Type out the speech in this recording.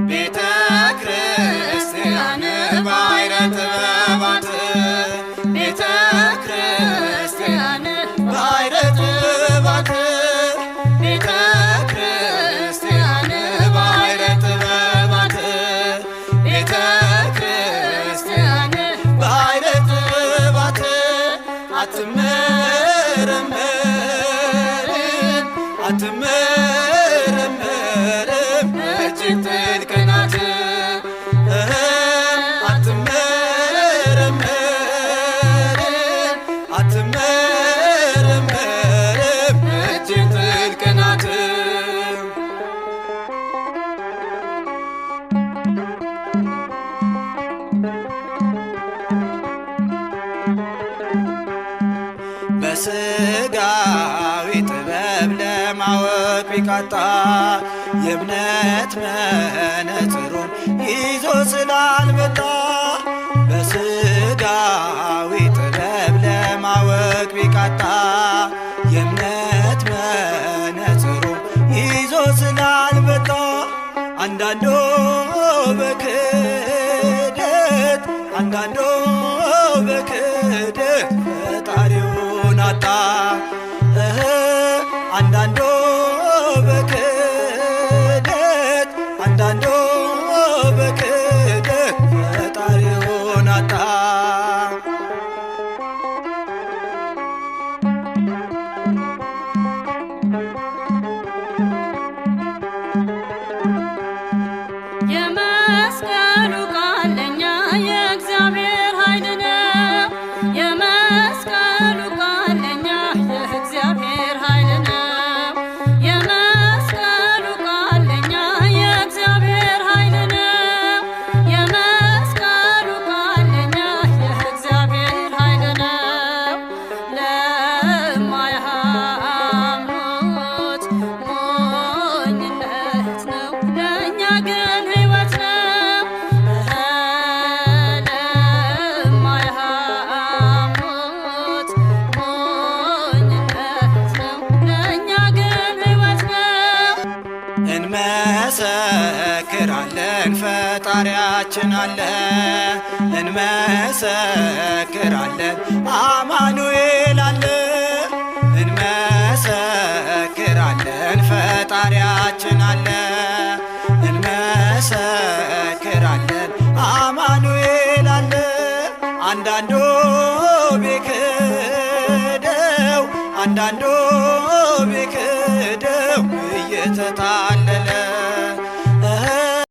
ቤተ ክርስቲያን ባሕረ ጥበባት ቤተ ክርስቲያን ባሕረ ጥበባት ቤተ ክርስቲያን ባሕረ ጥበባት ቤተ ክርስቲያን ባሕረ ጥበባት አትመረመርም አትመረመርም እጅግ ጥልቅ ናት አትመረመርም አትመረመርም እጅግ ጥልቅ ናት። በሥጋዊ ጥበብ ለማወቅ ቢቃጣ የእምነት መነጽሩን ይዞ ስላልመጣ በሥጋዊ ጥበብ ለማወቅ ቢቃጣ የእምነት መነጽሩን ይዞ ስላልመጣ አንዳንዱ በክህደት አንዳንዱ በክህደት ፈጣሪውን አጣ አንዳንዱ በክህደት አንዳንዱ በክህደት ፈጣሪውን አጣ። የመስቀሉ ቃል ለእኛ የእግዚአብሔር ኃይል ነው። የመስቀሉ ቃል ለእኛ የእግዚአብሔር ኃይል ነው። የመስቀሉ ቃል ለእኛ የእግዚአብሔር ኃይል ነው። የመስቀሉ ቃል ለእኛ የእግዚአብሔር ኃይል ነው። ለማያምኑት ሞኝነት ነው፣ ለእኛ ግን ሕይወት ነው። ለማያምኑት ሞኝነት ነው፣ ለእኛ ግን ሕይወት ነው። እንመሰክራለን ፈጣሪያችን አለ እንመሰክራለን አማኑኤል አለ እንመሰክራለን ፈጣሪያችን አለ እንመሰክራለን አማኑኤል አለ። አንዳንዱ ቢክደው አንዳንዱ ቢክደው እየተጣላ